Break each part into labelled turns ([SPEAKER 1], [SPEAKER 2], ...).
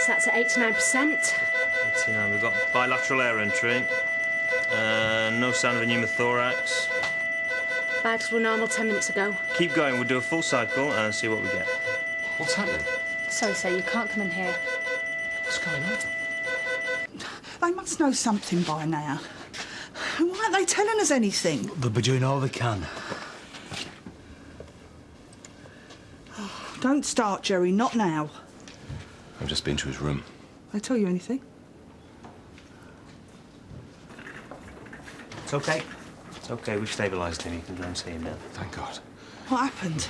[SPEAKER 1] So that's at 89%.
[SPEAKER 2] 89. We've got bilateral air entry. No sign of a pneumothorax.
[SPEAKER 1] Vitals were normal 10 minutes ago.
[SPEAKER 2] Keep going. We'll do a full cycle and see what we get.
[SPEAKER 3] What's happening?
[SPEAKER 1] Sorry, sir, you can't come in here.
[SPEAKER 3] What's going on?
[SPEAKER 4] They must know something by now. Why aren't they telling us anything?
[SPEAKER 5] They'll be doing all they can.
[SPEAKER 4] Oh, don't start, Jerry, not now.
[SPEAKER 3] I've just been to his room.
[SPEAKER 4] They tell you anything?
[SPEAKER 2] It's OK. It's OK. We've stabilised him. You can go and see him now.
[SPEAKER 3] Thank God.
[SPEAKER 4] What happened?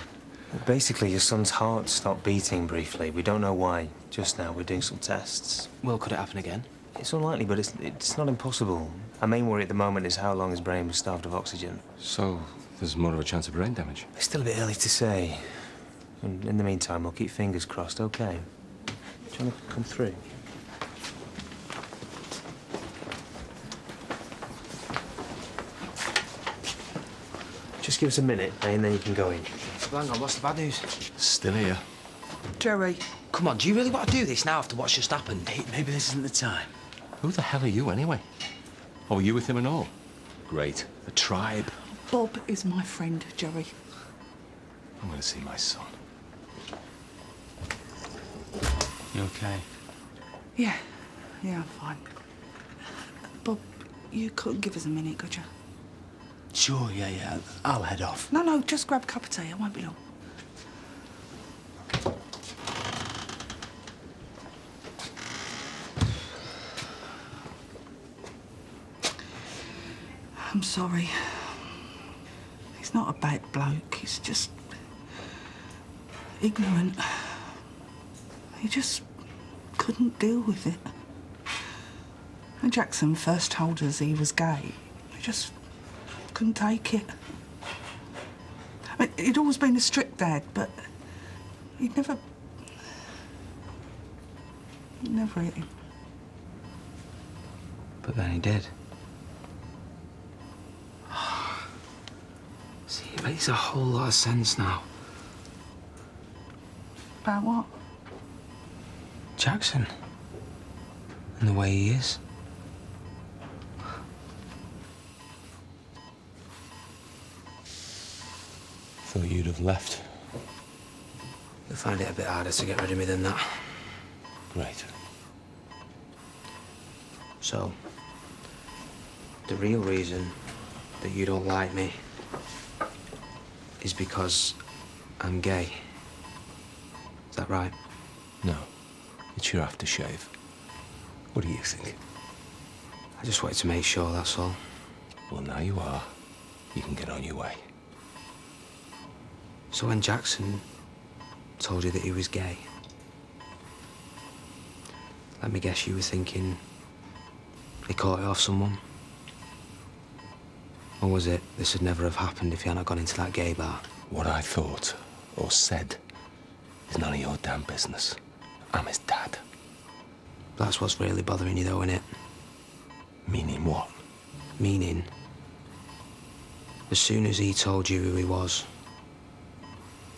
[SPEAKER 2] Basically, your son's heart stopped beating briefly. We don't know why. Just now, we're doing some tests.
[SPEAKER 6] Well, could it happen again?
[SPEAKER 2] It's unlikely, but it's not impossible. Our main worry at the moment is how long his brain was starved of oxygen.
[SPEAKER 3] So, there's more of a chance of brain damage?
[SPEAKER 2] It's still a bit early to say. And in the meantime, we'll keep fingers crossed, OK? Do you want to come through? Just give us a minute, eh, and then you can go in.
[SPEAKER 6] Hang on, what's the bad news?
[SPEAKER 3] Still here.
[SPEAKER 4] Jerry.
[SPEAKER 6] Come on, do you really want to do this now after what's just happened?
[SPEAKER 5] Hey, maybe this isn't the time.
[SPEAKER 3] Who the hell are you, anyway? Oh, were you with him and all? Great. A tribe.
[SPEAKER 4] Bob is my friend, Jerry.
[SPEAKER 3] I'm going to see my son.
[SPEAKER 5] You okay?
[SPEAKER 4] Yeah, I'm fine. Bob, you couldn't give us a minute, could you?
[SPEAKER 5] Sure, yeah. I'll head off.
[SPEAKER 4] No, just grab a cup of tea. It won't be long. I'm sorry. He's not a bad bloke. He's just ignorant. He just couldn't deal with it. When Jackson first told us he was gay, he just couldn't take it. I mean, he'd always been a strict dad, but he'd never hit him.
[SPEAKER 6] But then he did. See, it makes a whole lot of sense now.
[SPEAKER 4] About what?
[SPEAKER 6] Jackson. And the way he is.
[SPEAKER 3] Thought you'd have left.
[SPEAKER 6] You'll find it a bit harder to get rid of me than that.
[SPEAKER 3] Great.
[SPEAKER 6] So, the real reason that you don't like me is because I'm gay. Is that right?
[SPEAKER 3] No. It's your aftershave. What do you think?
[SPEAKER 6] I just wanted to make sure, that's all.
[SPEAKER 3] Well, now you are. You can get on your way.
[SPEAKER 6] So when Jackson told you that he was gay, let me guess you were thinking he caught it off someone? Or was it this would never have happened if he hadn't gone into that gay bar?
[SPEAKER 3] What I thought or said is none of your damn business. I'm his dad.
[SPEAKER 6] That's what's really bothering you, though, innit?
[SPEAKER 3] Meaning what?
[SPEAKER 6] Meaning, as soon as he told you who he was,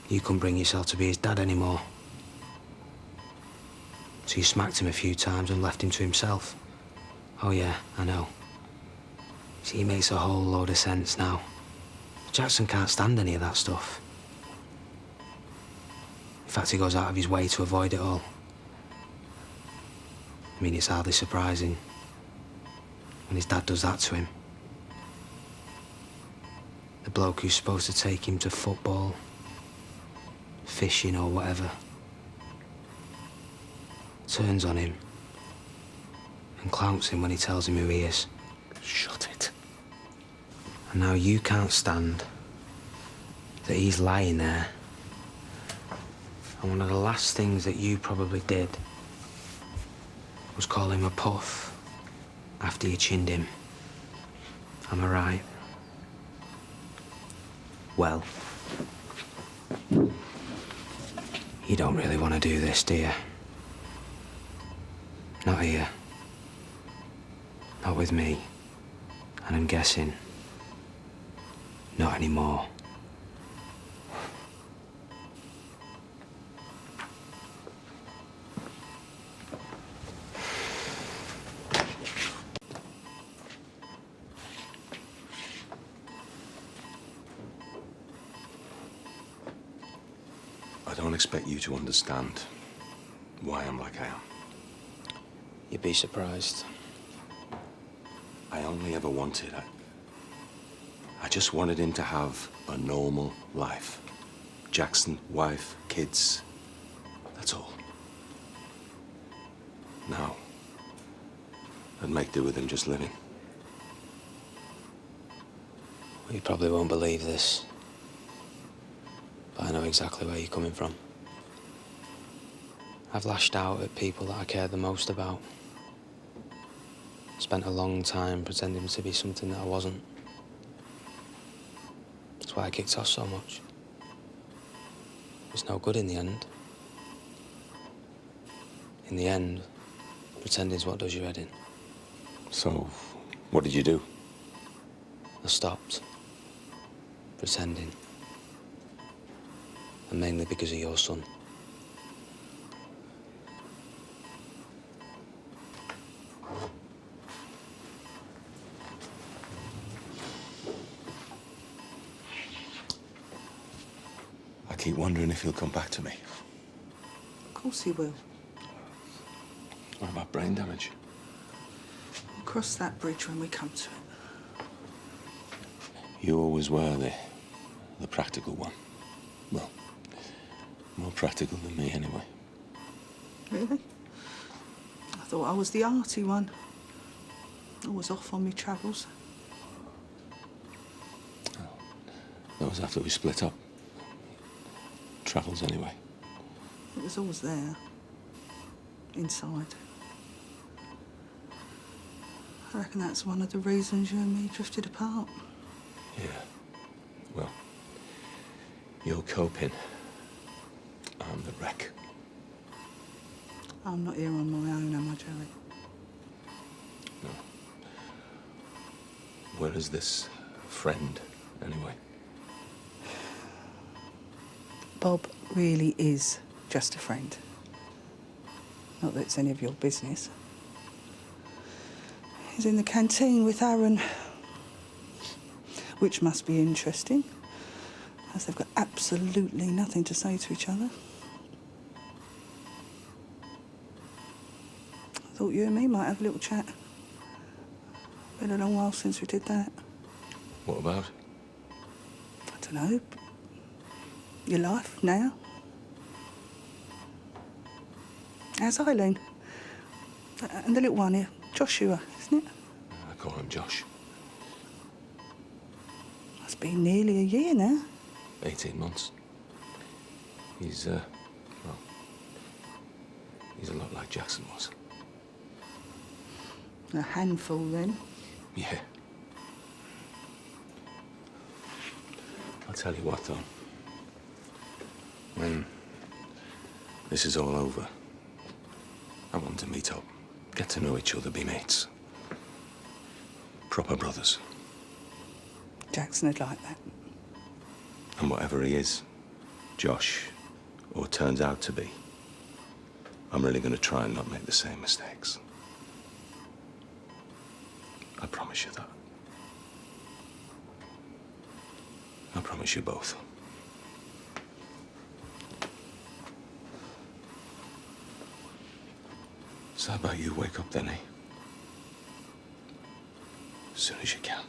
[SPEAKER 6] you couldn't bring yourself to be his dad anymore. So you smacked him a few times and left him to himself. Oh, yeah, I know. See, he makes a whole load of sense now. Jackson can't stand any of that stuff. In fact, he goes out of his way to avoid it all. I mean, it's hardly surprising when his dad does that to him. The bloke who's supposed to take him to football, fishing or whatever, turns on him and clouts him when he tells him who he is.
[SPEAKER 3] Shut it.
[SPEAKER 6] And now you can't stand that he's lying there. And one of the last things that you probably did was call him a puff after you chinned him. Am I right? Well, you don't really want to do this, do you? Not here. Not with me. And I'm guessing, not anymore.
[SPEAKER 3] I don't expect you to understand why I'm like I am.
[SPEAKER 6] You'd be surprised.
[SPEAKER 3] I only ever wanted... I just wanted him to have a normal life. Jackson, wife, kids. That's all. Now, I'd make do with him just living.
[SPEAKER 6] Well, you probably won't believe this, but I know exactly where you're coming from. I've lashed out at people that I cared the most about. Spent a long time pretending to be something that I wasn't. That's why I kicked off so much. It's no good in the end. In the end, pretending's what does your head in.
[SPEAKER 3] So, what did you do?
[SPEAKER 6] I stopped pretending. And mainly because of your son.
[SPEAKER 3] I keep wondering if he'll come back to me.
[SPEAKER 4] Of course he will.
[SPEAKER 3] What about brain damage?
[SPEAKER 4] We'll cross that bridge when we come to it.
[SPEAKER 3] You always were the practical one. Well, more practical than me anyway.
[SPEAKER 4] Really? I thought I was the arty one. Always off on me travels.
[SPEAKER 3] That was after we split up. Travels anyway.
[SPEAKER 4] It was always there. Inside. I reckon that's one of the reasons you and me drifted apart.
[SPEAKER 3] Yeah. Well, you're coping. I'm the wreck.
[SPEAKER 4] I'm not here on my own, am I, Jerry?
[SPEAKER 3] No. Where is this friend, anyway?
[SPEAKER 4] Bob really is just a friend. Not that it's any of your business. He's in the canteen with Aaron, which must be interesting, as they've got absolutely nothing to say to each other. I thought you and me might have a little chat. Been a long while since we did that.
[SPEAKER 3] What about?
[SPEAKER 4] I don't know. Your life now. How's Eileen? And the little one here, Joshua, isn't it?
[SPEAKER 3] I call him Josh.
[SPEAKER 4] It's been nearly a year now.
[SPEAKER 3] 18 months. He's, well, he's a lot like Jackson was.
[SPEAKER 4] A handful, then.
[SPEAKER 3] Yeah. I'll tell you what, though. When this is all over, I want to meet up, get to know each other, be mates. Proper brothers.
[SPEAKER 4] Jackson would like that.
[SPEAKER 3] And whatever he is, Josh, or turns out to be, I'm really going to try and not make the same mistakes. I promise you that. I promise you both. So how about you wake up then, eh? As soon as you can.